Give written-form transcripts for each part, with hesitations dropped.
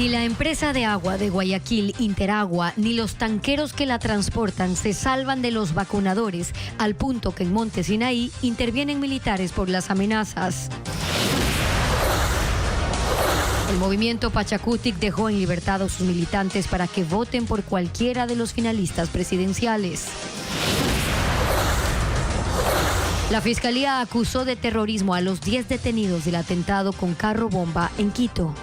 Ni la empresa de agua de Guayaquil, Interagua, ni los tanqueros que la transportan se salvan de los vacunadores, al punto que en Monte Sinaí intervienen militares por las amenazas. El movimiento Pachacutic dejó en libertad a sus militantes para que voten por cualquiera de los finalistas presidenciales. La Fiscalía acusó de terrorismo a los 10 detenidos del atentado con carro bomba en Quito.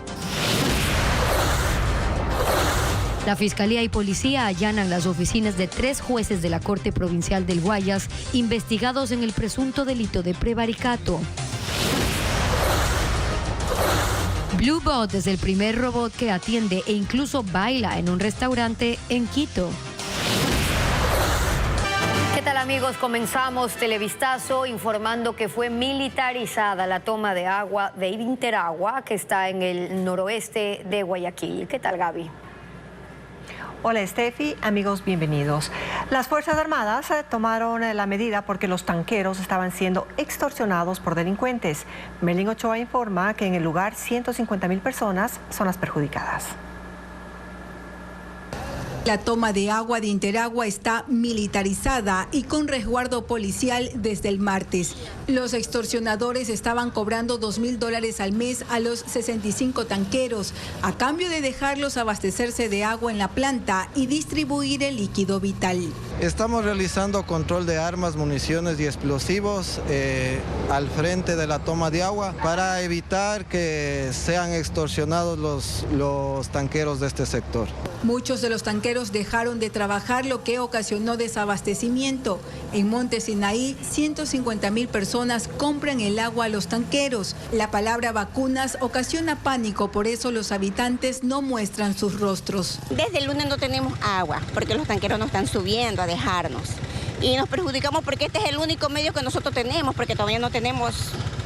La Fiscalía y Policía allanan las oficinas de 3 jueces de la Corte Provincial del Guayas, investigados en el presunto delito de prevaricato. Bluebot es el primer robot que atiende e incluso baila en un restaurante en Quito. ¿Qué tal, amigos? Comenzamos Televistazo informando que fue militarizada la toma de agua de Interagua, que está en el noroeste de Guayaquil. ¿Qué tal, Gaby? Hola, Steffi. Amigos, bienvenidos. Las Fuerzas Armadas tomaron la medida porque los tanqueros estaban siendo extorsionados por delincuentes. Merlin Ochoa informa que en el lugar 150,000 personas son las perjudicadas. La toma de agua de Interagua está militarizada y con resguardo policial desde el martes. Los extorsionadores estaban cobrando $2,000 al mes a los 65 tanqueros, a cambio de dejarlos abastecerse de agua en la planta y distribuir el líquido vital. Estamos realizando control de armas, municiones y explosivos al frente de la toma de agua para evitar que sean extorsionados los tanqueros de este sector. Muchos de los tanqueros dejaron de trabajar, lo que ocasionó desabastecimiento. En Monte Sinaí, 150,000 personas compran el agua a los tanqueros. La palabra vacunas ocasiona pánico, por eso los habitantes no muestran sus rostros. Desde el lunes no tenemos agua, porque los tanqueros no están subiendo a dejarnos. Y nos perjudicamos porque este es el único medio que nosotros tenemos, porque todavía no tenemos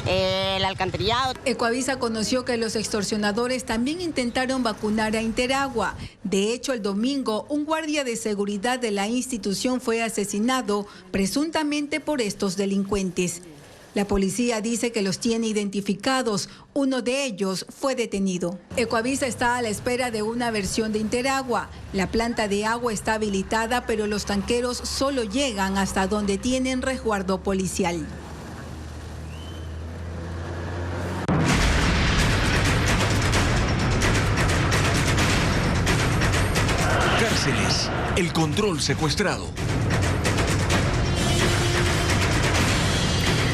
el alcantarillado. Ecoavisa conoció que los extorsionadores también intentaron vacunar a Interagua. De hecho, el domingo, un guardia de seguridad de la institución fue asesinado, presuntamente por estos delincuentes. La policía dice que los tiene identificados. Uno de ellos fue detenido. Ecoavisa está a la espera de una versión de Interagua. La planta de agua está habilitada, pero los tanqueros solo llegan hasta donde tienen resguardo policial. Cárceles, el control secuestrado.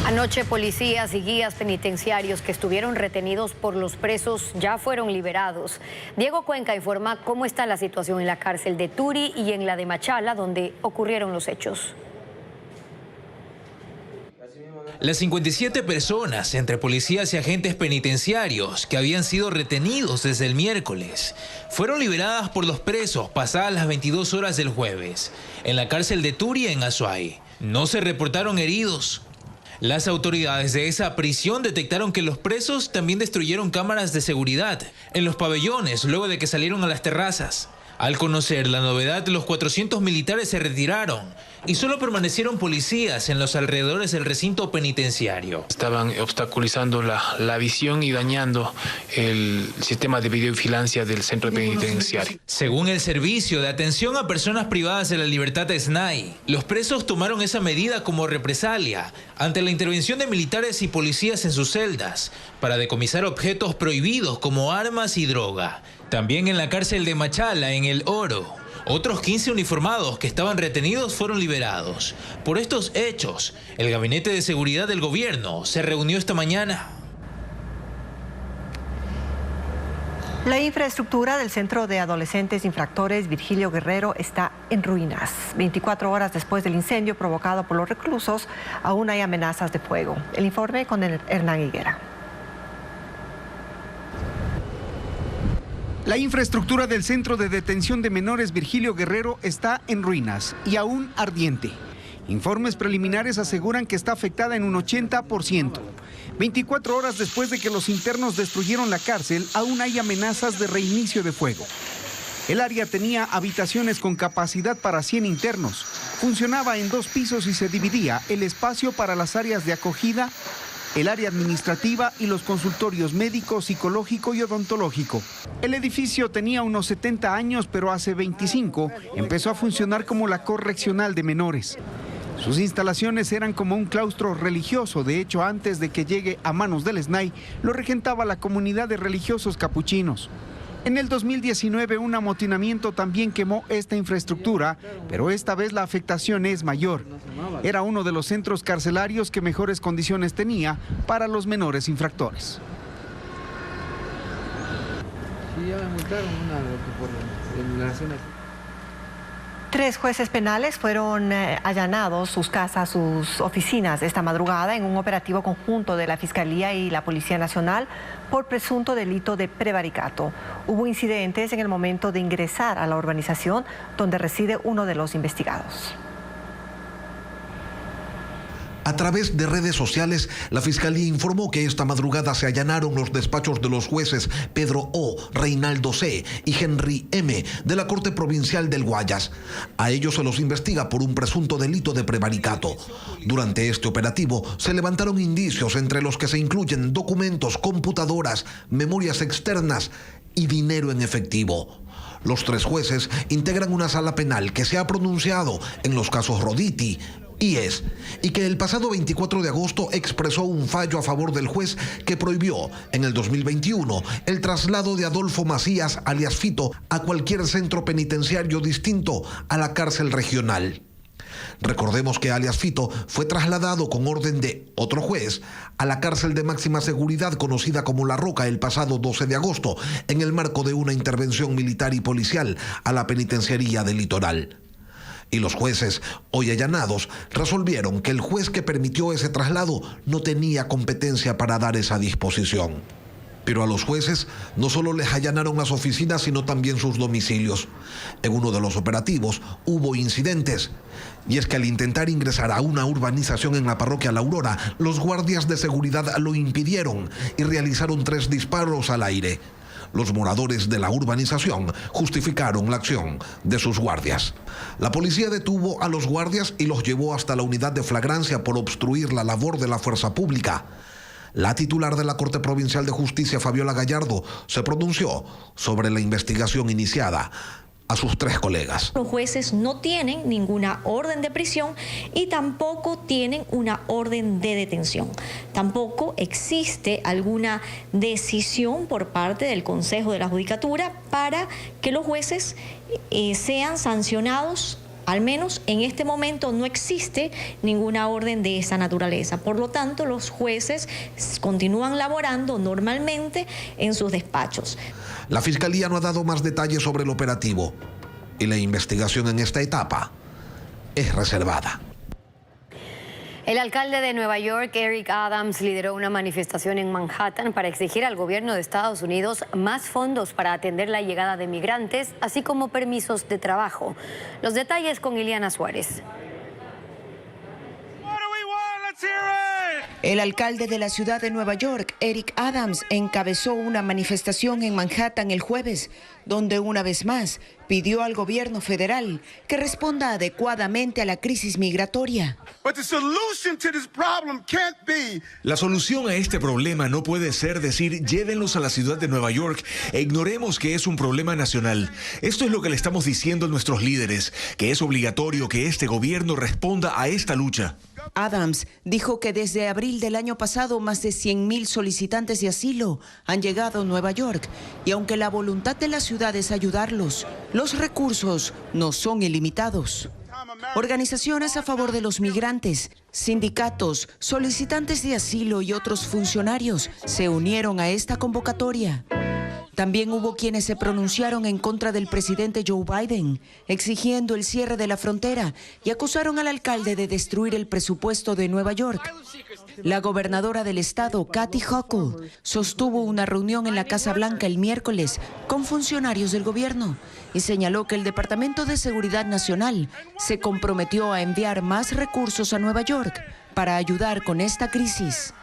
Anoche, policías y guías penitenciarios que estuvieron retenidos por los presos ya fueron liberados. Diego Cuenca informa cómo está la situación en la cárcel de Turi y en la de Machala, donde ocurrieron los hechos. Las 57 personas, entre policías y agentes penitenciarios, que habían sido retenidos desde el miércoles, fueron liberadas por los presos pasadas las 22 horas del jueves, en la cárcel de Turi en Azuay. No se reportaron heridos. Las autoridades de esa prisión detectaron que los presos también destruyeron cámaras de seguridad en los pabellones luego de que salieron a las terrazas. Al conocer la novedad, los 400 militares se retiraron y solo permanecieron policías en los alrededores del recinto penitenciario. Estaban obstaculizando la visión y dañando el sistema de videovigilancia del centro penitenciario. Según el Servicio de Atención a Personas Privadas de la Libertad de SNAI, los presos tomaron esa medida como represalia ante la intervención de militares y policías en sus celdas para decomisar objetos prohibidos como armas y droga. También en la cárcel de Machala, en El Oro, otros 15 uniformados que estaban retenidos fueron liberados. Por estos hechos, el Gabinete de Seguridad del Gobierno se reunió esta mañana. La infraestructura del Centro de Adolescentes Infractores Virgilio Guerrero está en ruinas. 24 horas después del incendio provocado por los reclusos, aún hay amenazas de fuego. El informe con Hernán Higuera. La infraestructura del Centro de Detención de Menores Virgilio Guerrero está en ruinas y aún ardiente. Informes preliminares aseguran que está afectada en un 80%. 24 horas después de que los internos destruyeron la cárcel, aún hay amenazas de reinicio de fuego. El área tenía habitaciones con capacidad para 100 internos. Funcionaba en 2 pisos y se dividía el espacio para las áreas de acogida el área administrativa y los consultorios médico, psicológico y odontológico. El edificio tenía unos 70 años, pero hace 25 empezó a funcionar como la correccional de menores. Sus instalaciones eran como un claustro religioso. De hecho, antes de que llegue a manos del SNAI, lo regentaba la comunidad de religiosos capuchinos. En el 2019, un amotinamiento también quemó esta infraestructura, pero esta vez la afectación es mayor. Era uno de los centros carcelarios que mejores condiciones tenía para los menores infractores. Sí, ya me multaron por la zona. 3 jueces penales fueron allanados sus casas, sus oficinas esta madrugada en un operativo conjunto de la Fiscalía y la Policía Nacional por presunto delito de prevaricato. Hubo incidentes en el momento de ingresar a la urbanización donde reside uno de los investigados. A través de redes sociales, la Fiscalía informó que esta madrugada se allanaron los despachos de los jueces Pedro O., Reinaldo C. y Henry M. de la Corte Provincial del Guayas. A ellos se los investiga por un presunto delito de prevaricato. Durante este operativo se levantaron indicios entre los que se incluyen documentos, computadoras, memorias externas y dinero en efectivo. Los 3 jueces integran una sala penal que se ha pronunciado en los casos Roditi, IES, y que el pasado 24 de agosto expresó un fallo a favor del juez que prohibió en el 2021 el traslado de Adolfo Macías, alias Fito, a cualquier centro penitenciario distinto a la cárcel regional. Recordemos que alias Fito fue trasladado con orden de otro juez a la cárcel de máxima seguridad conocida como La Roca el pasado 12 de agosto en el marco de una intervención militar y policial a la penitenciaría del Litoral. Y los jueces, hoy allanados, resolvieron que el juez que permitió ese traslado no tenía competencia para dar esa disposición. Pero a los jueces no solo les allanaron las oficinas, sino también sus domicilios. En uno de los operativos hubo incidentes. Y es que al intentar ingresar a una urbanización en la parroquia La Aurora, los guardias de seguridad lo impidieron y realizaron 3 disparos al aire. Los moradores de la urbanización justificaron la acción de sus guardias. La policía detuvo a los guardias y los llevó hasta la unidad de flagrancia por obstruir la labor de la fuerza pública. La titular de la Corte Provincial de Justicia, Fabiola Gallardo, se pronunció sobre la investigación iniciada a sus 3 colegas. Los jueces no tienen ninguna orden de prisión y tampoco tienen una orden de detención. Tampoco existe alguna decisión por parte del Consejo de la Judicatura para que los jueces sean sancionados. Al menos en este momento no existe ninguna orden de esa naturaleza. Por lo tanto, los jueces continúan laborando normalmente en sus despachos. La Fiscalía no ha dado más detalles sobre el operativo y la investigación en esta etapa es reservada. El alcalde de Nueva York, Eric Adams, lideró una manifestación en Manhattan para exigir al gobierno de Estados Unidos más fondos para atender la llegada de migrantes, así como permisos de trabajo. Los detalles con Iliana Suárez. El alcalde de la ciudad de Nueva York, Eric Adams, encabezó una manifestación en Manhattan el jueves, donde una vez más pidió al gobierno federal que responda adecuadamente a la crisis migratoria. La solución a este problema no puede ser decir llévenlos a la ciudad de Nueva York e ignoremos que es un problema nacional. Esto es lo que le estamos diciendo a nuestros líderes, que es obligatorio que este gobierno responda a esta lucha. Adams dijo que desde abril del año pasado más de 100,000 solicitantes de asilo han llegado a Nueva York y aunque la voluntad de la ciudad es ayudarlos, los recursos no son ilimitados. Organizaciones a favor de los migrantes, sindicatos, solicitantes de asilo y otros funcionarios se unieron a esta convocatoria. También hubo quienes se pronunciaron en contra del presidente Joe Biden, exigiendo el cierre de la frontera y acusaron al alcalde de destruir el presupuesto de Nueva York. La gobernadora del estado, Kathy Hochul, sostuvo una reunión en la Casa Blanca el miércoles con funcionarios del gobierno y señaló que el Departamento de Seguridad Nacional se comprometió a enviar más recursos a Nueva York para ayudar con esta crisis.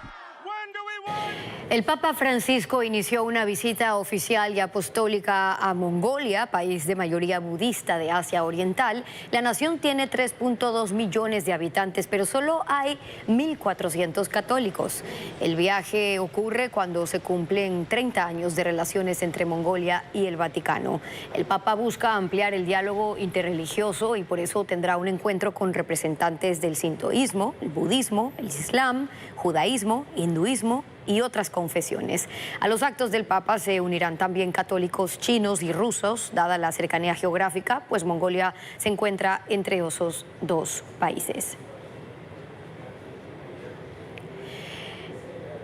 El Papa Francisco inició una visita oficial y apostólica a Mongolia, país de mayoría budista de Asia Oriental. La nación tiene 3.2 millones de habitantes, pero solo hay 1.400 católicos. El viaje ocurre cuando se cumplen 30 años de relaciones entre Mongolia y el Vaticano. El Papa busca ampliar el diálogo interreligioso y por eso tendrá un encuentro con representantes del sintoísmo, el budismo, el islam, judaísmo, hinduismo y otras confesiones. A los actos del Papa se unirán también católicos chinos y rusos, dada la cercanía geográfica, pues Mongolia se encuentra entre esos dos países.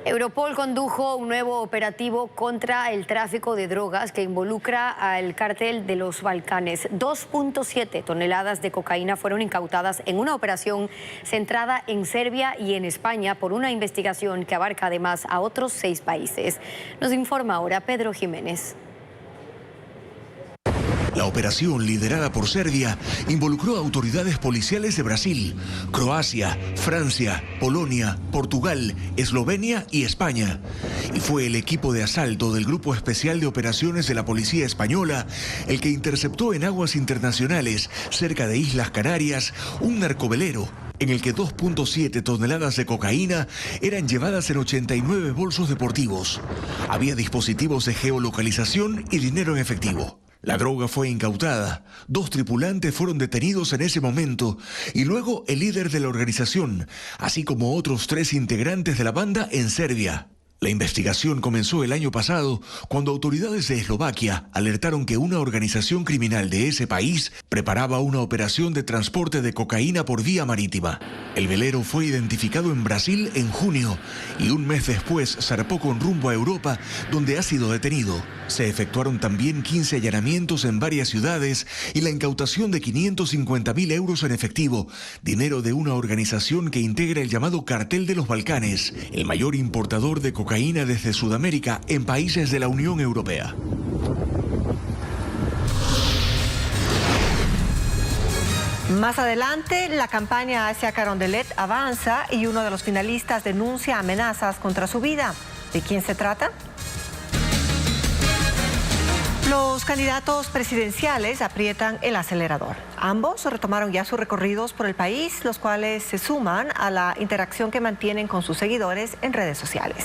Europol condujo un nuevo operativo contra el tráfico de drogas que involucra al cártel de los Balcanes. 2.7 toneladas de cocaína fueron incautadas en una operación centrada en Serbia y en España por una investigación que abarca además a otros 6 países. Nos informa ahora Pedro Jiménez. La operación, liderada por Serbia, involucró a autoridades policiales de Brasil, Croacia, Francia, Polonia, Portugal, Eslovenia y España. Y fue el equipo de asalto del Grupo Especial de Operaciones de la Policía Española el que interceptó en aguas internacionales, cerca de Islas Canarias, un narcovelero en el que 2.7 toneladas de cocaína eran llevadas en 89 bolsos deportivos. Había dispositivos de geolocalización y dinero en efectivo. La droga fue incautada, 2 tripulantes fueron detenidos en ese momento y luego el líder de la organización, así como otros 3 integrantes de la banda en Serbia. La investigación comenzó el año pasado cuando autoridades de Eslovaquia alertaron que una organización criminal de ese país preparaba una operación de transporte de cocaína por vía marítima. El velero fue identificado en Brasil en junio y un mes después zarpó con rumbo a Europa, donde ha sido detenido. Se efectuaron también 15 allanamientos en varias ciudades y la incautación de 550.000 euros en efectivo, dinero de una organización que integra el llamado Cartel de los Balcanes, el mayor importador de cocaína desde Sudamérica en países de la Unión Europea. Más adelante, la campaña hacia Carondelet avanza y uno de los finalistas denuncia amenazas contra su vida. ¿De quién se trata? Los candidatos presidenciales aprietan el acelerador. Ambos retomaron ya sus recorridos por el país, los cuales se suman a la interacción que mantienen con sus seguidores en redes sociales.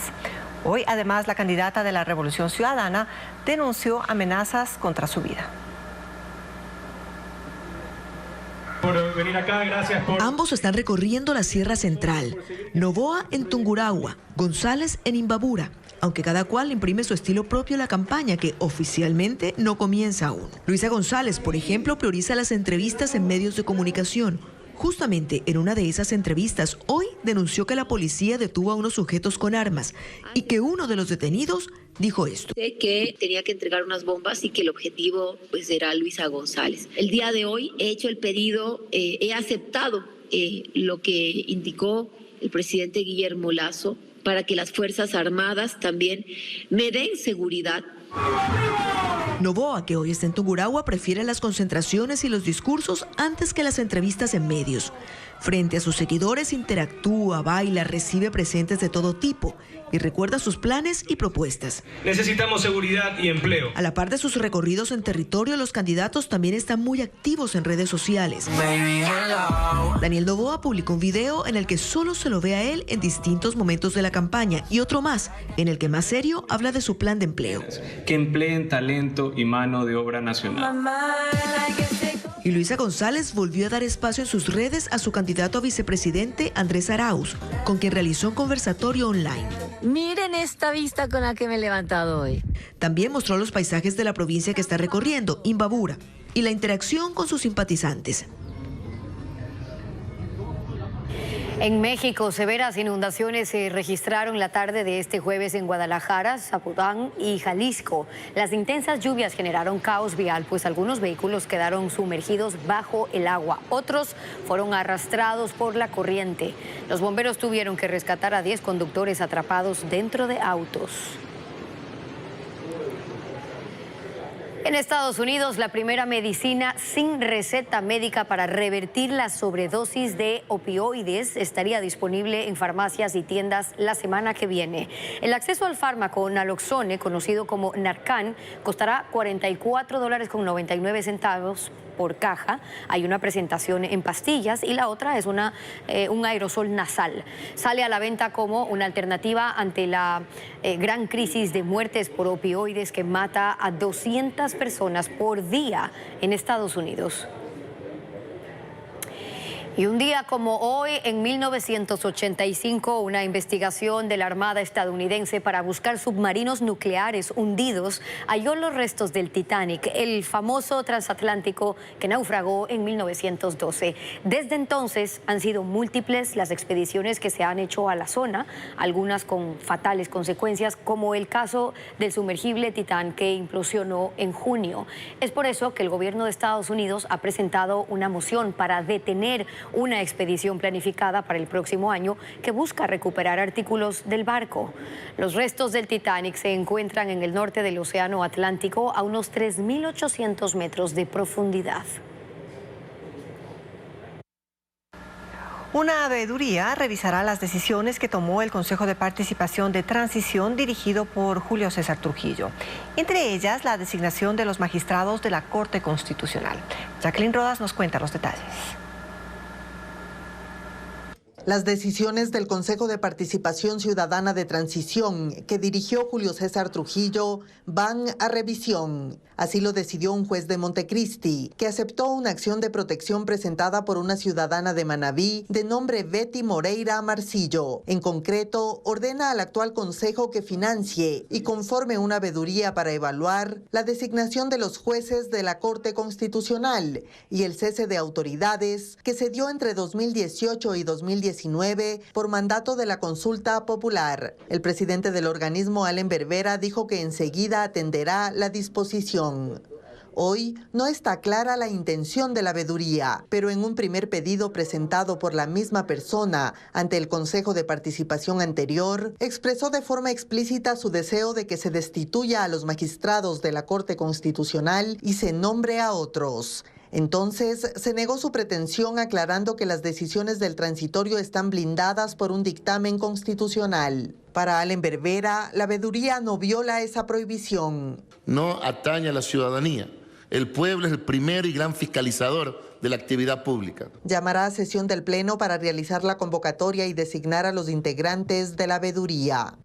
Hoy, además, la candidata de la Revolución Ciudadana denunció amenazas contra su vida. Por venir acá, gracias por... Ambos están recorriendo la Sierra Central, Novoa en Tungurahua, González en Imbabura, aunque cada cual imprime su estilo propio a la campaña que oficialmente no comienza aún. Luisa González, por ejemplo, prioriza las entrevistas en medios de comunicación. Justamente en una de esas entrevistas, hoy denunció que la policía detuvo a unos sujetos con armas y que uno de los detenidos dijo esto. Que tenía que entregar unas bombas y que el objetivo pues era Luisa González. El día de hoy he hecho el pedido, he aceptado lo que indicó el presidente Guillermo Lasso para que las Fuerzas Armadas también me den seguridad. Novoa, que hoy está en Tungurahua, prefiere las concentraciones y los discursos antes que las entrevistas en medios. Frente a sus seguidores interactúa, baila, recibe presentes de todo tipo y recuerda sus planes y propuestas. Necesitamos seguridad y empleo. A la par de sus recorridos en territorio, los candidatos también están muy activos en redes sociales. Daniel Novoa publicó un video en el que solo se lo ve a él en distintos momentos de la campaña y otro más, en el que más serio habla de su plan de empleo. Que empleen talento y mano de obra nacional. Y Luisa González volvió a dar espacio en sus redes a su candidato a vicepresidente Andrés Arauz, con quien realizó un conversatorio online. Miren esta vista con la que me he levantado hoy. También mostró los paisajes de la provincia que está recorriendo, Imbabura, y la interacción con sus simpatizantes. En México, severas inundaciones se registraron la tarde de este jueves en Guadalajara, Zapotlán y Jalisco. Las intensas lluvias generaron caos vial, pues algunos vehículos quedaron sumergidos bajo el agua. Otros fueron arrastrados por la corriente. Los bomberos tuvieron que rescatar a 10 conductores atrapados dentro de autos. En Estados Unidos, la primera medicina sin receta médica para revertir la sobredosis de opioides estaría disponible en farmacias y tiendas la semana que viene. El acceso al fármaco Naloxone, conocido como Narcan, costará $44.99 por caja. Hay una presentación en pastillas y la otra es un aerosol nasal. Sale a la venta como una alternativa ante la gran crisis de muertes por opioides que mata a 200 personas por día en Estados Unidos. Y un día como hoy, en 1985, una investigación de la Armada estadounidense para buscar submarinos nucleares hundidos halló los restos del Titanic, el famoso transatlántico que naufragó en 1912. Desde entonces han sido múltiples las expediciones que se han hecho a la zona, algunas con fatales consecuencias, como el caso del sumergible Titán que implosionó en junio. Es por eso que el gobierno de Estados Unidos ha presentado una moción para detener una expedición planificada para el próximo año que busca recuperar artículos del barco. Los restos del Titanic se encuentran en el norte del Océano Atlántico a unos 3.800 metros de profundidad. Una veeduría revisará las decisiones que tomó el Consejo de Participación de Transición dirigido por Julio César Trujillo, entre ellas la designación de los magistrados de la Corte Constitucional. Jacqueline Rodas nos cuenta los detalles. Las decisiones del Consejo de Participación Ciudadana de Transición que dirigió Julio César Trujillo van a revisión. Así lo decidió un juez de Montecristi, que aceptó una acción de protección presentada por una ciudadana de Manabí de nombre Betty Moreira Marcillo. En concreto, ordena al actual Consejo que financie y conforme una veeduría para evaluar la designación de los jueces de la Corte Constitucional y el cese de autoridades que se dio entre 2018 y 2019 por mandato de la consulta popular. El presidente del organismo, Allen Berbera, dijo que enseguida atenderá la disposición. Hoy no está clara la intención de la veeduría, pero en un primer pedido presentado por la misma persona ante el Consejo de Participación anterior, expresó de forma explícita su deseo de que se destituya a los magistrados de la Corte Constitucional y se nombre a otros. Entonces, se negó su pretensión aclarando que las decisiones del transitorio están blindadas por un dictamen constitucional. Para Allen Berbera, la veeduría no viola esa prohibición. No atañe a la ciudadanía. El pueblo es el primer y gran fiscalizador de la actividad pública. Llamará a sesión del Pleno para realizar la convocatoria y designar a los integrantes de la veeduría.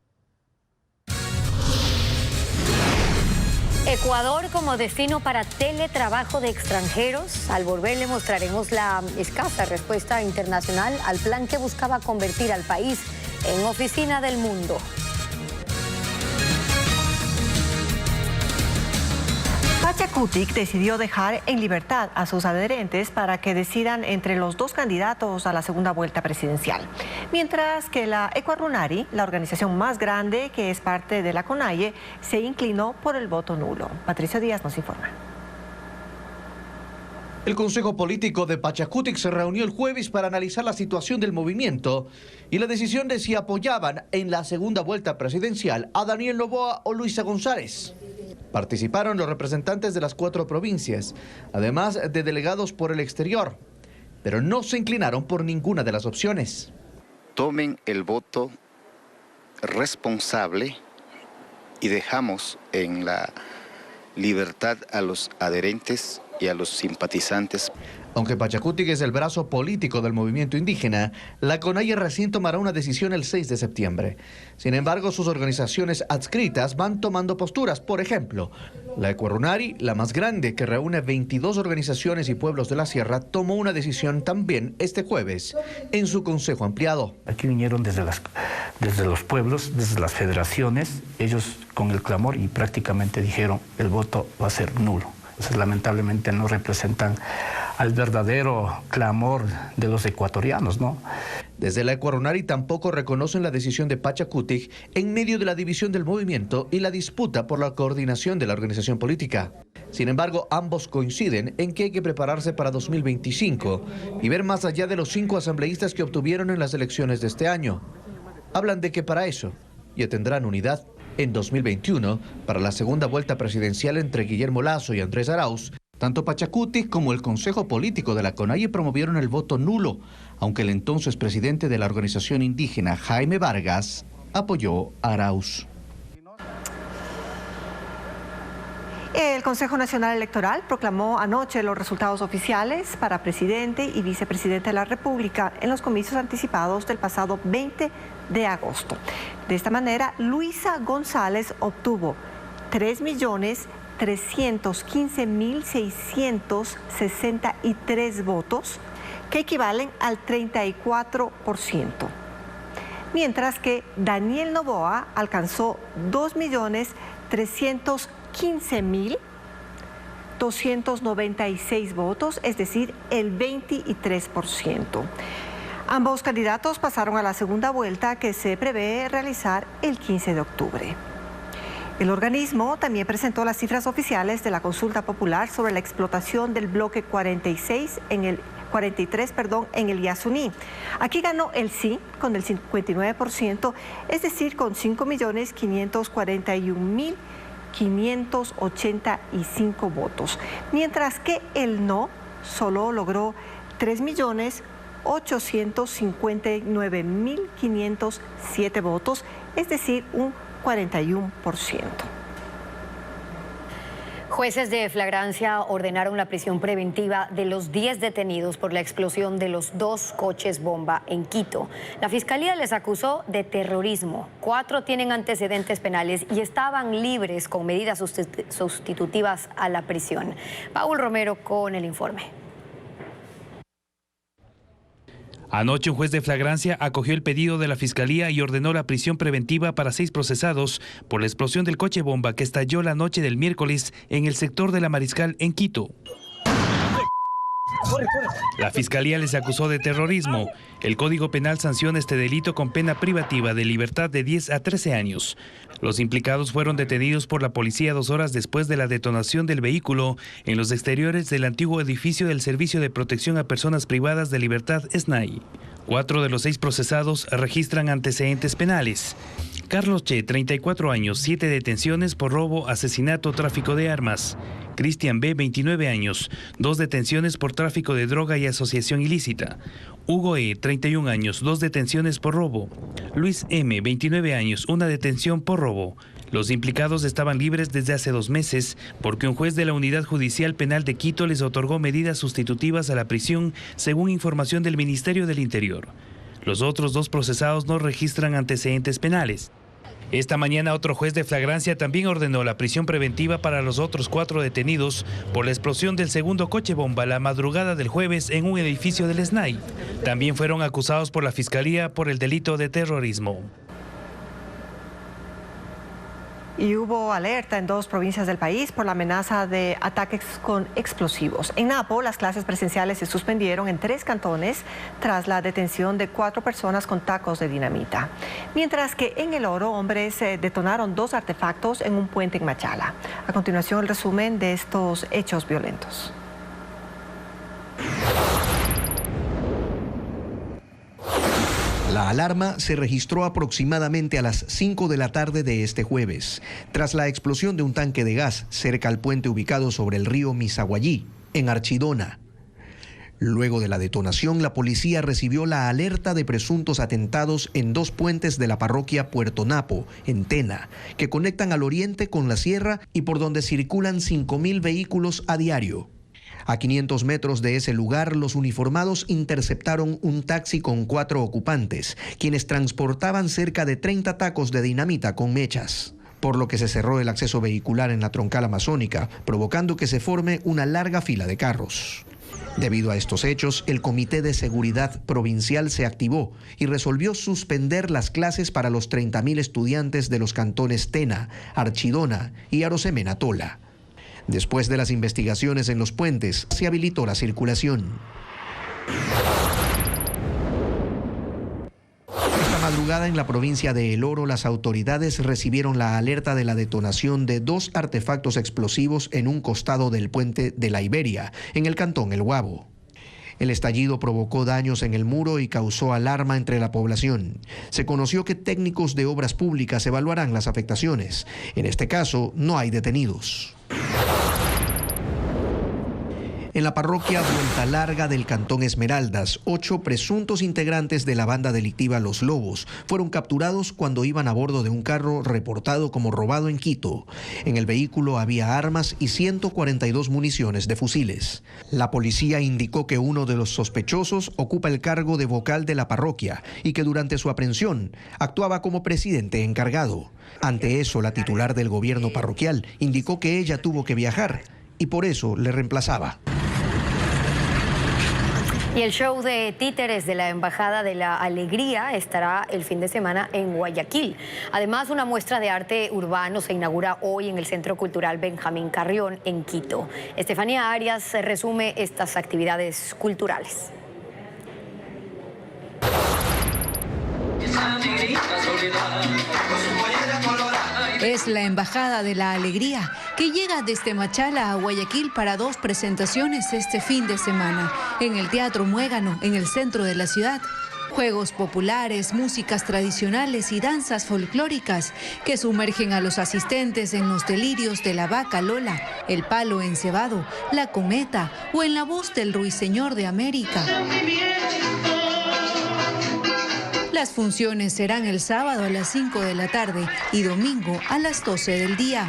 Ecuador como destino para teletrabajo de extranjeros. Al volver le mostraremos la escasa respuesta internacional al plan que buscaba convertir al país en oficina del mundo. Pachacutic decidió dejar en libertad a sus adherentes para que decidan entre los dos candidatos a la segunda vuelta presidencial. Mientras que la Ecuarunari, la organización más grande que es parte de la CONAIE, se inclinó por el voto nulo. Patricio Díaz nos informa. El Consejo Político de Pachacutic se reunió el jueves para analizar la situación del movimiento y la decisión de si apoyaban en la segunda vuelta presidencial a Daniel Noboa o Luisa González. Participaron los representantes de las 4 provincias, además de delegados por el exterior, pero no se inclinaron por ninguna de las opciones. Tomen el voto responsable y dejamos en la libertad a los adherentes y a los simpatizantes. Aunque Pachacutic es el brazo político del movimiento indígena, la CONAIE recién tomará una decisión el 6 de septiembre. Sin embargo, sus organizaciones adscritas van tomando posturas. Por ejemplo, la Ecuarunari, la más grande, que reúne 22 organizaciones y pueblos de la sierra, tomó una decisión también este jueves en su consejo ampliado. Aquí vinieron desde los pueblos, desde las federaciones, ellos con el clamor y prácticamente dijeron el voto va a ser nulo. Entonces, lamentablemente no representan al verdadero clamor de los ecuatorianos, ¿no? Desde la Ecuarunari tampoco reconocen la decisión de Pachacutic en medio de la división del movimiento y la disputa por la coordinación de la organización política. Sin embargo, ambos coinciden en que hay que prepararse para 2025 y ver más allá de los 5 asambleístas que obtuvieron en las elecciones de este año. Hablan de que para eso ya tendrán unidad. En 2021, para la segunda vuelta presidencial entre Guillermo Lasso y Andrés Arauz, tanto Pachacutic como el Consejo Político de la CONAIE promovieron el voto nulo, aunque el entonces presidente de la organización indígena, Jaime Vargas, apoyó a Arauz. El Consejo Nacional Electoral proclamó anoche los resultados oficiales para presidente y vicepresidente de la República en los comicios anticipados del pasado 20 de agosto. De esta manera, Luisa González obtuvo 3.315.663 votos, que equivalen al 34%. Mientras que Daniel Noboa alcanzó 2.315.296 votos, es decir, el 23%. Ambos candidatos pasaron a la segunda vuelta, que se prevé realizar el 15 de octubre. El organismo también presentó las cifras oficiales de la consulta popular sobre la explotación del bloque 43 en el Yasuní. Aquí ganó el sí con el 59%, es decir, con 5.541.585 votos, mientras que el no solo logró 3.859.507 votos, es decir, un 41%. Jueces de flagrancia ordenaron la prisión preventiva de los 10 detenidos por la explosión de los 2 coches bomba en Quito. La Fiscalía les acusó de terrorismo. 4 tienen antecedentes penales y estaban libres con medidas sustitutivas a la prisión. Paul Romero con el informe. Anoche un juez de flagrancia acogió el pedido de la Fiscalía y ordenó la prisión preventiva para 6 procesados por la explosión del coche bomba que estalló la noche del miércoles en el sector de la Mariscal en Quito. La Fiscalía les acusó de terrorismo. El Código Penal sanciona este delito con pena privativa de libertad de 10 a 13 años. Los implicados fueron detenidos por la policía 2 horas después de la detonación del vehículo en los exteriores del antiguo edificio del Servicio de Protección a Personas Privadas de Libertad, SNAI. 4 de los 6 procesados registran antecedentes penales. Carlos Che, 34 años, 7 detenciones por robo, asesinato, tráfico de armas. Cristian B., 29 años, 2 detenciones por tráfico de droga y asociación ilícita. Hugo E., 31 años, 2 detenciones por robo. Luis M., 29 años, 1 detención por robo. Los implicados estaban libres desde hace 2 meses porque un juez de la Unidad Judicial Penal de Quito les otorgó medidas sustitutivas a la prisión, según información del Ministerio del Interior. Los otros 2 procesados no registran antecedentes penales. Esta mañana otro juez de flagrancia también ordenó la prisión preventiva para los otros 4 detenidos por la explosión del segundo coche bomba la madrugada del jueves en un edificio del SNAI. También fueron acusados por la Fiscalía por el delito de terrorismo. Y hubo alerta en 2 provincias del país por la amenaza de ataques con explosivos. En Napo, las clases presenciales se suspendieron en 3 cantones tras la detención de 4 personas con tacos de dinamita. Mientras que en El Oro, hombres detonaron 2 artefactos en un puente en Machala. A continuación, el resumen de estos hechos violentos. La alarma se registró aproximadamente a las 5 de la tarde de este jueves, tras la explosión de un tanque de gas cerca al puente ubicado sobre el río Misaguayí, en Archidona. Luego de la detonación, la policía recibió la alerta de presuntos atentados en 2 puentes de la parroquia Puerto Napo, en Tena, que conectan al oriente con la sierra y por donde circulan 5.000 vehículos a diario. A 500 metros de ese lugar, los uniformados interceptaron un taxi con 4 ocupantes, quienes transportaban cerca de 30 tacos de dinamita con mechas, por lo que se cerró el acceso vehicular en la troncal amazónica, provocando que se forme una larga fila de carros. Debido a estos hechos, el Comité de Seguridad Provincial se activó y resolvió suspender las clases para los 30.000 estudiantes de los cantones Tena, Archidona y Arosemena-Tola. Después de las investigaciones en los puentes, se habilitó la circulación. Esta madrugada en la provincia de El Oro, las autoridades recibieron la alerta de la detonación de 2 artefactos explosivos en un costado del puente de la Iberia, en el cantón El Guabo. El estallido provocó daños en el muro y causó alarma entre la población. Se conoció que técnicos de obras públicas evaluarán las afectaciones. En este caso, no hay detenidos. En la parroquia Vuelta Larga del Cantón Esmeraldas, 8 presuntos integrantes de la banda delictiva Los Lobos fueron capturados cuando iban a bordo de un carro reportado como robado en Quito. En el vehículo había armas y 142 municiones de fusiles. La policía indicó que uno de los sospechosos ocupa el cargo de vocal de la parroquia y que durante su aprehensión actuaba como presidente encargado. Ante eso, la titular del gobierno parroquial indicó que ella tuvo que viajar y por eso le reemplazaba. Y el show de títeres de la Embajada de la Alegría estará el fin de semana en Guayaquil. Además, una muestra de arte urbano se inaugura hoy en el Centro Cultural Benjamín Carrión en Quito. Estefanía Arias resume estas actividades culturales. Es la Embajada de la Alegría, que llega desde Machala a Guayaquil para 2 presentaciones este fin de semana, en el Teatro Muégano, en el centro de la ciudad. Juegos populares, músicas tradicionales y danzas folclóricas que sumergen a los asistentes en los delirios de la vaca Lola, el palo encebado, la cometa o en la voz del ruiseñor de América. Las funciones serán el sábado a las 5 de la tarde y domingo a las 12 del día.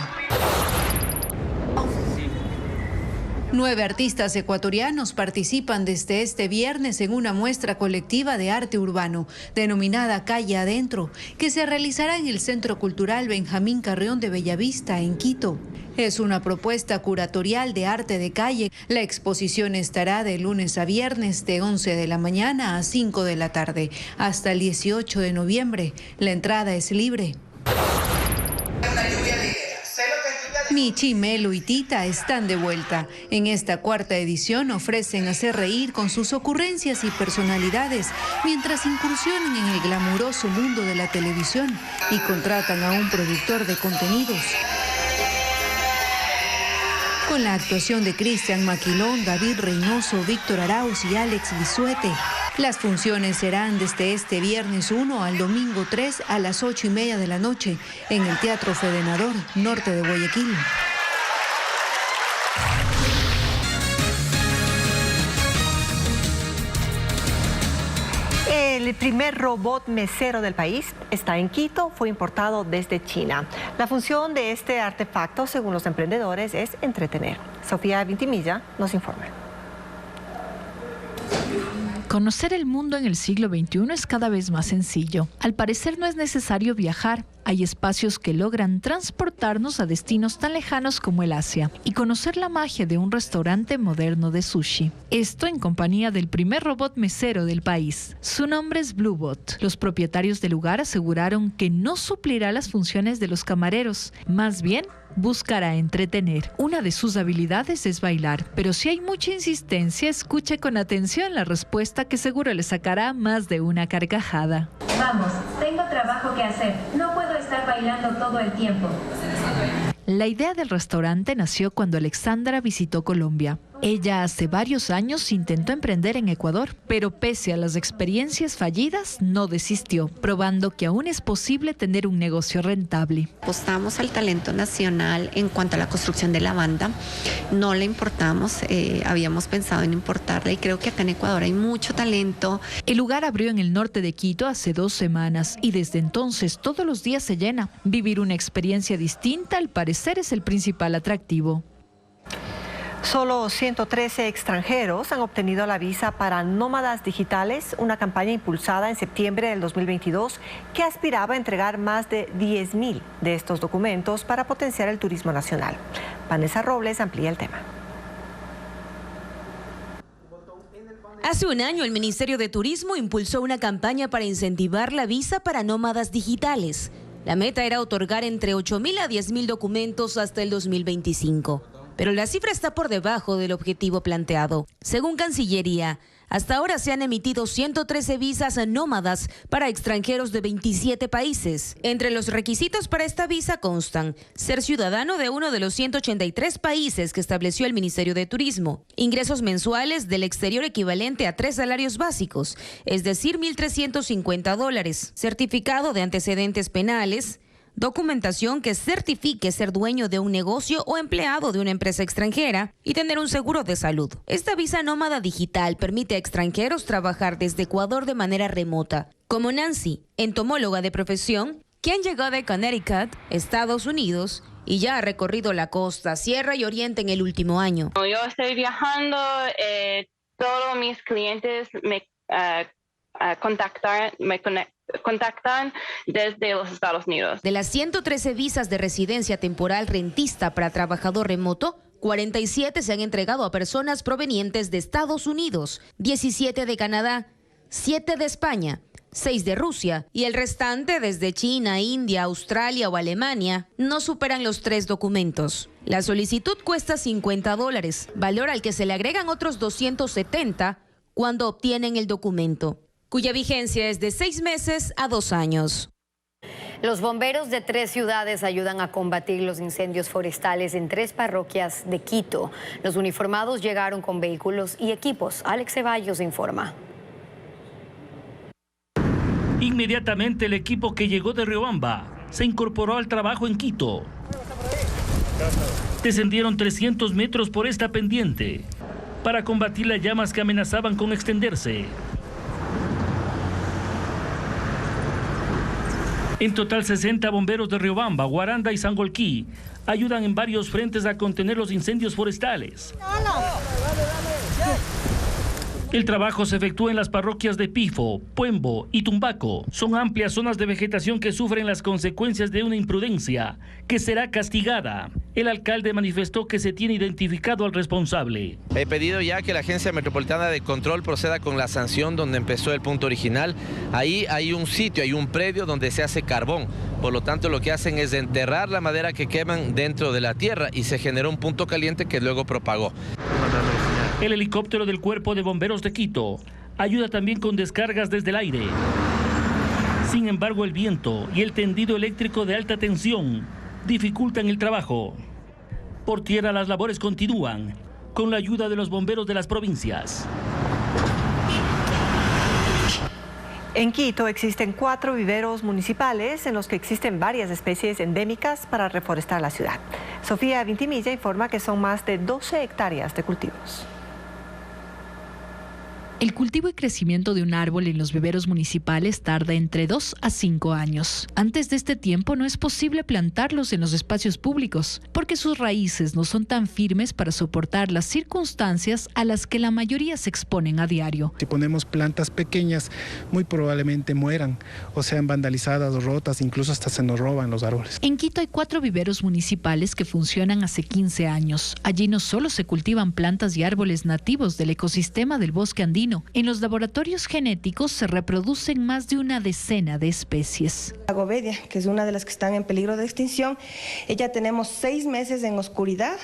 9 artistas ecuatorianos participan desde este viernes en una muestra colectiva de arte urbano denominada Calle Adentro, que se realizará en el Centro Cultural Benjamín Carrión de Bellavista, en Quito. Es una propuesta curatorial de arte de calle. La exposición estará de lunes a viernes de 11 de la mañana a 5 de la tarde hasta el 18 de noviembre. La entrada es libre. Michi, Melo y Tita están de vuelta. En esta 4ª edición ofrecen hacer reír con sus ocurrencias y personalidades mientras incursionan en el glamuroso mundo de la televisión y contratan a un productor de contenidos. Con la actuación de Cristian Maquilón, David Reynoso, Víctor Arauz y Alex Bisuete. Las funciones serán desde este viernes 1 al domingo 3 a las 8:30 de la noche en el Teatro Fedenador, norte de Guayaquil. El primer robot mesero del país está en Quito, fue importado desde China. La función de este artefacto, según los emprendedores, es entretener. Sofía Vintimilla nos informa. Conocer el mundo en el siglo XXI es cada vez más sencillo. Al parecer no es necesario viajar. Hay espacios que logran transportarnos a destinos tan lejanos como el Asia y conocer la magia de un restaurante moderno de sushi. Esto en compañía del primer robot mesero del país. Su nombre es Bluebot. Los propietarios del lugar aseguraron que no suplirá las funciones de los camareros. Más bien, buscará entretener. Una de sus habilidades es bailar, pero si hay mucha insistencia, escuche con atención la respuesta que seguro le sacará más de una carcajada. Vamos, tengo trabajo que hacer. No puedo estar bailando todo el tiempo. La idea del restaurante nació cuando Alexandra visitó Colombia. Ella hace varios años intentó emprender en Ecuador, pero pese a las experiencias fallidas, no desistió, probando que aún es posible tener un negocio rentable. Apostamos al talento nacional en cuanto a la construcción de la banda. No la importamos, habíamos pensado en importarla y creo que acá en Ecuador hay mucho talento. El lugar abrió en el norte de Quito hace 2 semanas y desde entonces todos los días se llena. Vivir una experiencia distinta al parecer es el principal atractivo. Solo 113 extranjeros han obtenido la visa para nómadas digitales, una campaña impulsada en septiembre del 2022 que aspiraba a entregar más de 10.000 de estos documentos para potenciar el turismo nacional. Vanessa Robles amplía el tema. Hace un año, el Ministerio de Turismo impulsó una campaña para incentivar la visa para nómadas digitales. La meta era otorgar entre 8.000 a 10.000 documentos hasta el 2025. Pero la cifra está por debajo del objetivo planteado. Según Cancillería, Hasta ahora se han emitido 113 visas nómadas para extranjeros de 27 países. Entre los requisitos para esta visa constan ser ciudadano de uno de los 183 países que estableció el Ministerio de Turismo, ingresos mensuales del exterior equivalente a 3 salarios básicos, es decir, $1,350, certificado de antecedentes penales, documentación que certifique ser dueño de un negocio o empleado de una empresa extranjera y tener un seguro de salud. Esta visa nómada digital permite a extranjeros trabajar desde Ecuador de manera remota, como Nancy, entomóloga de profesión, quien llegó de Connecticut, Estados Unidos, y ya ha recorrido la costa, sierra y oriente en el último año. Yo estoy viajando, todos mis clientes me contactan desde los Estados Unidos. De las 113 visas de residencia temporal rentista para trabajador remoto, 47 se han entregado a personas provenientes de Estados Unidos, 17 de Canadá, 7 de España, 6 de Rusia y el restante desde China, India, Australia o Alemania no superan los 3 documentos. La solicitud cuesta $50, valor al que se le agregan otros 270 cuando obtienen el documento, cuya vigencia es de 6 meses a 2 años. Los bomberos de 3 ciudades ayudan a combatir los incendios forestales en 3 parroquias de Quito. Los uniformados llegaron con vehículos y equipos. Alex Ceballos informa. Inmediatamente el equipo que llegó de Riobamba se incorporó al trabajo en Quito. Descendieron 300 metros por esta pendiente para combatir las llamas que amenazaban con extenderse. En total, 60 bomberos de Riobamba, Guaranda y Sangolquí ayudan en varios frentes a contener los incendios forestales. El trabajo se efectúa en las parroquias de Pifo, Puembo y Tumbaco. Son amplias zonas de vegetación que sufren las consecuencias de una imprudencia que será castigada. El alcalde manifestó que se tiene identificado al responsable. He pedido ya que la Agencia Metropolitana de Control proceda con la sanción donde empezó el punto original. Ahí hay un sitio, hay un predio donde se hace carbón. Por lo tanto, lo que hacen es enterrar la madera que queman dentro de la tierra y se generó un punto caliente que luego propagó. El helicóptero del Cuerpo de Bomberos de Quito ayuda también con descargas desde el aire. Sin embargo, el viento y el tendido eléctrico de alta tensión dificultan el trabajo. Por tierra las labores continúan con la ayuda de los bomberos de las provincias. En Quito existen 4 viveros municipales en los que existen varias especies endémicas para reforestar la ciudad. Sofía Vintimilla informa que son más de 12 hectáreas de cultivos. El cultivo y crecimiento de un árbol en los viveros municipales tarda entre 2 a 5 años. Antes de este tiempo no es posible plantarlos en los espacios públicos, porque sus raíces no son tan firmes para soportar las circunstancias a las que la mayoría se exponen a diario. Si ponemos plantas pequeñas, muy probablemente mueran, o sean vandalizadas o rotas, incluso hasta se nos roban los árboles. En Quito hay 4 viveros municipales que funcionan hace 15 años. Allí no solo se cultivan plantas y árboles nativos del ecosistema del bosque andino. En los laboratorios genéticos se reproducen más de una decena de especies. La gobedia, que es una de las que están en peligro de extinción, ella tenemos 6 meses en oscuridad,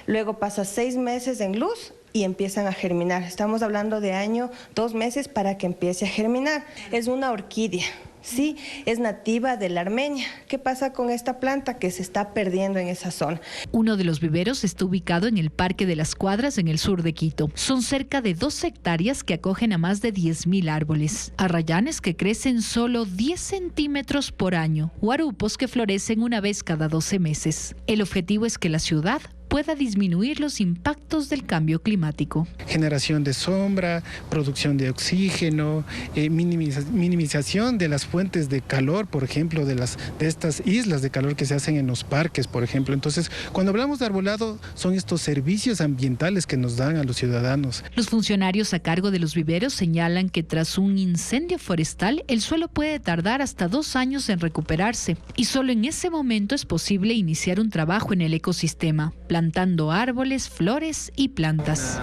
luego pasa 6 meses en luz y empiezan a germinar. Estamos hablando de 2 meses para que empiece a germinar. Es una orquídea. Sí, es nativa de la Armenia. ¿Qué pasa con esta planta que se está perdiendo en esa zona? Uno de los viveros está ubicado en el Parque de las Cuadras, en el sur de Quito. Son cerca de 2 hectáreas que acogen a más de 10.000 árboles. Arrayanes que crecen solo 10 centímetros por año. Guarupos que florecen una vez cada 12 meses. El objetivo es que la ciudad pueda disminuir los impactos del cambio climático. Generación de sombra, producción de oxígeno, minimización de las fuentes de calor, por ejemplo, de estas islas de calor que se hacen en los parques, por ejemplo. Entonces, cuando hablamos de arbolado, son estos servicios ambientales que nos dan a los ciudadanos. Los funcionarios a cargo de los viveros señalan que tras un incendio forestal, el suelo puede tardar hasta 2 años en recuperarse y solo en ese momento es posible iniciar un trabajo en el ecosistema, plantando árboles, flores y plantas.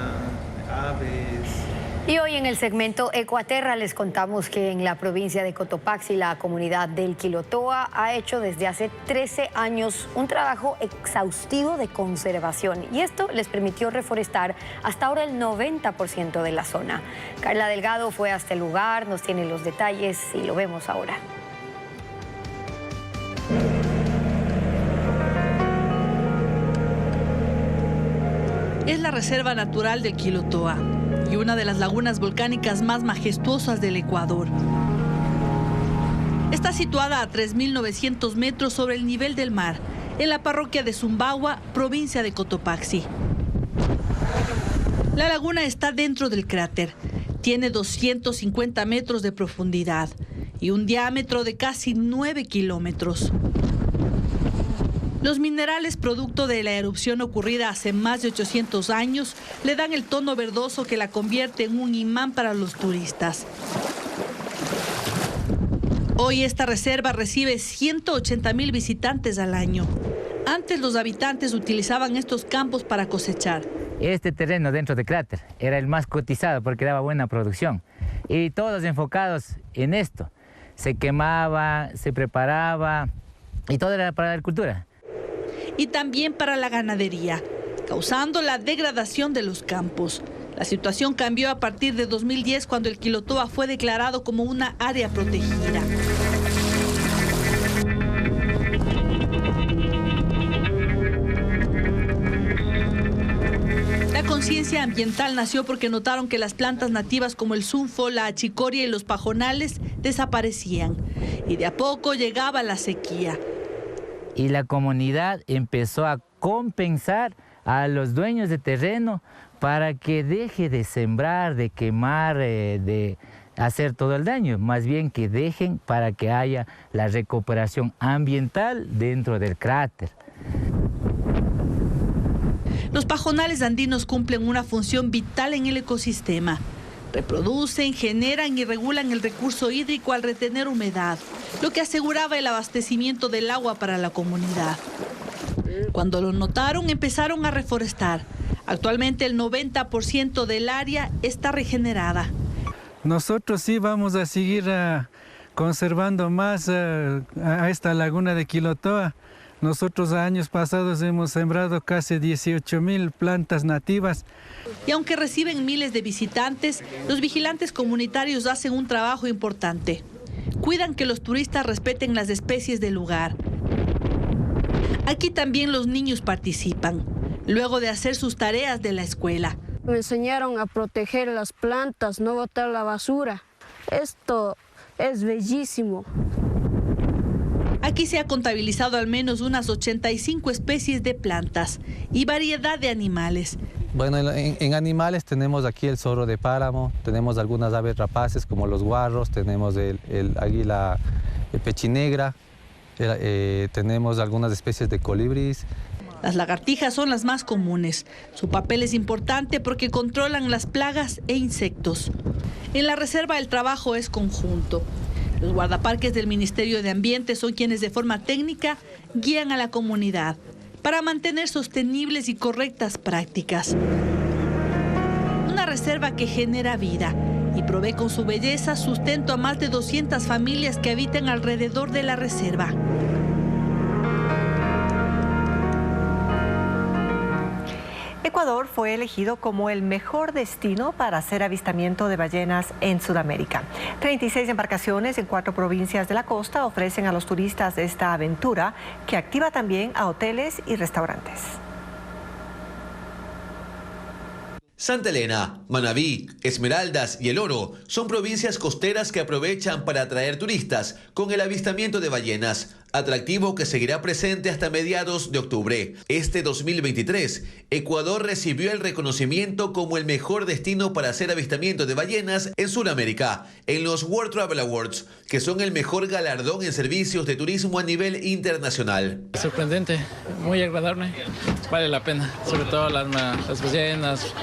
Aves, Y hoy en el segmento Ecuaterra les contamos que en la provincia de Cotopaxi la comunidad del Quilotoa ha hecho desde hace 13 años un trabajo exhaustivo de conservación y esto les permitió reforestar hasta ahora el 90% de la zona. Carla Delgado fue hasta el lugar, nos tiene los detalles y lo vemos ahora. Es la Reserva Natural del Quilotoa y una de las lagunas volcánicas más majestuosas del Ecuador. Está situada a 3.900 metros sobre el nivel del mar, en la parroquia de Zumbagua, provincia de Cotopaxi. La laguna está dentro del cráter. Tiene 250 metros de profundidad y un diámetro de casi 9 kilómetros. Los minerales producto de la erupción ocurrida hace más de 800 años le dan el tono verdoso que la convierte en un imán para los turistas. Hoy esta reserva recibe 180,000 visitantes al año. Antes los habitantes utilizaban estos campos para cosechar. Este terreno dentro del cráter era el más cotizado porque daba buena producción. Y todos enfocados en esto. Se quemaba, se preparaba y todo era para la agricultura. Y también para la ganadería, causando la degradación de los campos. La situación cambió a partir de 2010 cuando el Quilotoa fue declarado como una área protegida. La conciencia ambiental nació porque notaron que las plantas nativas como el sunfo, la achicoria y los pajonales desaparecían. Y de a poco llegaba la sequía. Y la comunidad empezó a compensar a los dueños de terreno para que deje de sembrar, de quemar, de hacer todo el daño. Más bien que dejen para que haya la recuperación ambiental dentro del cráter. Los pajonales andinos cumplen una función vital en el ecosistema. Reproducen, generan y regulan el recurso hídrico al retener humedad, lo que aseguraba el abastecimiento del agua para la comunidad. Cuando lo notaron, empezaron a reforestar. Actualmente el 90% del área está regenerada. Nosotros sí vamos a seguir conservando más a esta laguna de Quilotoa. Nosotros años pasados hemos sembrado casi 18,000 plantas nativas. Y aunque reciben miles de visitantes, los vigilantes comunitarios hacen un trabajo importante. Cuidan que los turistas respeten las especies del lugar. Aquí también los niños participan, luego de hacer sus tareas de la escuela. Me enseñaron a proteger las plantas, no botar la basura. Esto es bellísimo. Aquí se ha contabilizado al menos unas 85 especies de plantas y variedad de animales. Bueno, en animales tenemos aquí el zorro de páramo, tenemos algunas aves rapaces como los guarros, tenemos el águila pechinegra, tenemos algunas especies de colibríes. Las lagartijas son las más comunes. Su papel es importante porque controlan las plagas e insectos. En la reserva el trabajo es conjunto. Los guardaparques del Ministerio de Ambiente son quienes de forma técnica guían a la comunidad para mantener sostenibles y correctas prácticas. Una reserva que genera vida y provee con su belleza sustento a más de 200 familias que habitan alrededor de la reserva. Ecuador fue elegido como el mejor destino para hacer avistamiento de ballenas en Sudamérica. 36 embarcaciones en 4 provincias de la costa ofrecen a los turistas esta aventura que activa también a hoteles y restaurantes. Santa Elena, Manabí, Esmeraldas y El Oro son provincias costeras que aprovechan para atraer turistas con el avistamiento de ballenas, atractivo que seguirá presente hasta mediados de octubre. Este 2023, Ecuador recibió el reconocimiento como el mejor destino para hacer avistamiento de ballenas en Sudamérica, en los World Travel Awards, que son el mejor galardón en servicios de turismo a nivel internacional. Sorprendente, muy agradable, vale la pena, sobre todo las ballenas,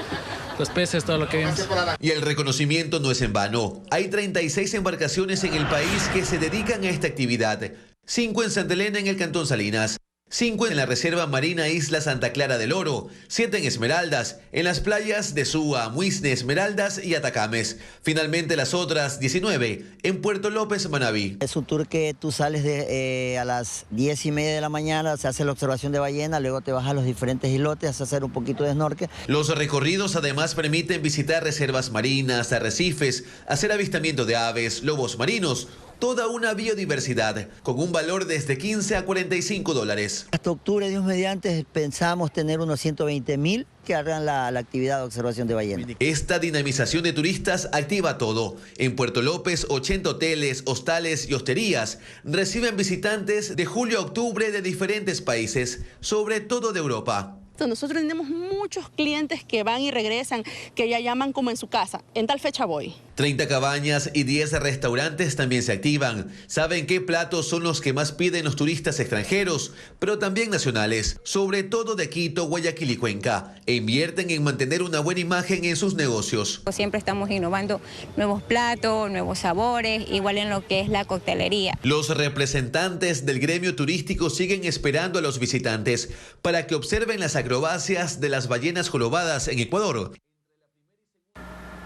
los peces, todo lo que vimos. Y el reconocimiento no es en vano. Hay 36 embarcaciones en el país que se dedican a esta actividad. 5 en Santa Elena, en el Cantón Salinas, 5 en la Reserva Marina Isla Santa Clara del Oro, 7 en Esmeraldas, en las playas de Súa, Muisne, Esmeraldas y Atacames. Finalmente las otras 19 en Puerto López, Manabí. Es un tour que tú sales a las 10:30 de la mañana, se hace la observación de ballena, luego te vas a los diferentes islotes a hacer un poquito de snorkel. Los recorridos además permiten visitar reservas marinas, arrecifes, hacer avistamiento de aves, lobos marinos, toda una biodiversidad con un valor desde 15 a $45. Hasta octubre, Dios mediante, pensamos tener unos 120.000 que hagan la actividad de observación de ballenas. Esta dinamización de turistas activa todo. En Puerto López, 80 hoteles, hostales y hosterías reciben visitantes de julio a octubre de diferentes países, sobre todo de Europa. Nosotros tenemos muchos clientes que van y regresan, que ya llaman como en su casa, en tal fecha voy. 30 cabañas y 10 restaurantes también se activan. Saben qué platos son los que más piden los turistas extranjeros, pero también nacionales, sobre todo de Quito, Guayaquil y Cuenca, e invierten en mantener una buena imagen en sus negocios. Siempre estamos innovando nuevos platos, nuevos sabores, igual en lo que es la coctelería. Los representantes del gremio turístico siguen esperando a los visitantes para que observen las acrobacias de las ballenas jorobadas en Ecuador.